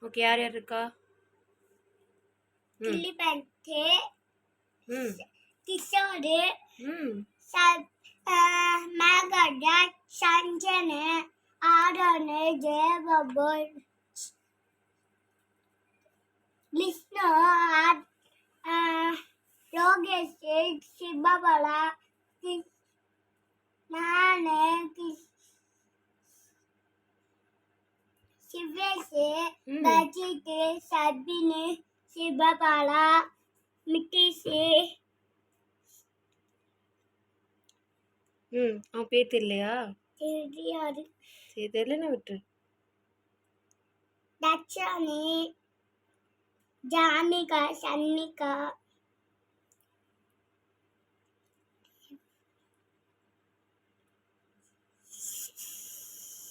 Okay, யார் யார் இருக்கா? கிள்ளி பந்து, ம் கிஷோரு, ம் மேகடா, சஞ்சனு, ஆரோனு, ஜெயபாபு, விஷ்ணு, லோகேஷ், சிவபாலா, நானு, சிவேஷ், ரஜித், சபின், சிவபாலா, நிதிஷ். அவன் பேர் தெரியலையா? தெரியாது. சரி, தெரியலன்னு விட்டுரு. தட்சானி, ஜானிகா, சன்னிகா,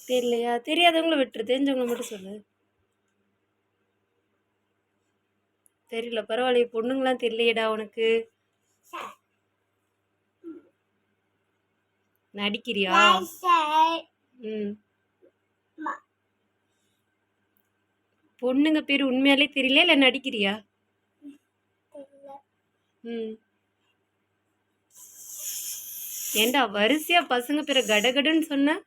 தெரியலையா? தெரியாதவங்கள விட்டுரு, தெரிஞ்சவங்கள மட்டும் சொல்லு. தெரியல, பரவாயில்லையே, பொண்ணுங்களாம் தெரியலையேடா உனக்கு. நடிக்கிறியா? ம் பொண்ணுங்க பேர் உண்மையாலே தெரியல, இல்லை நடிக்கிறியா? ம் ஏண்டா வரிசையா பசங்க பேரை கடகடன்னு சொன்ன?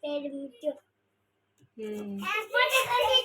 பேரு ம்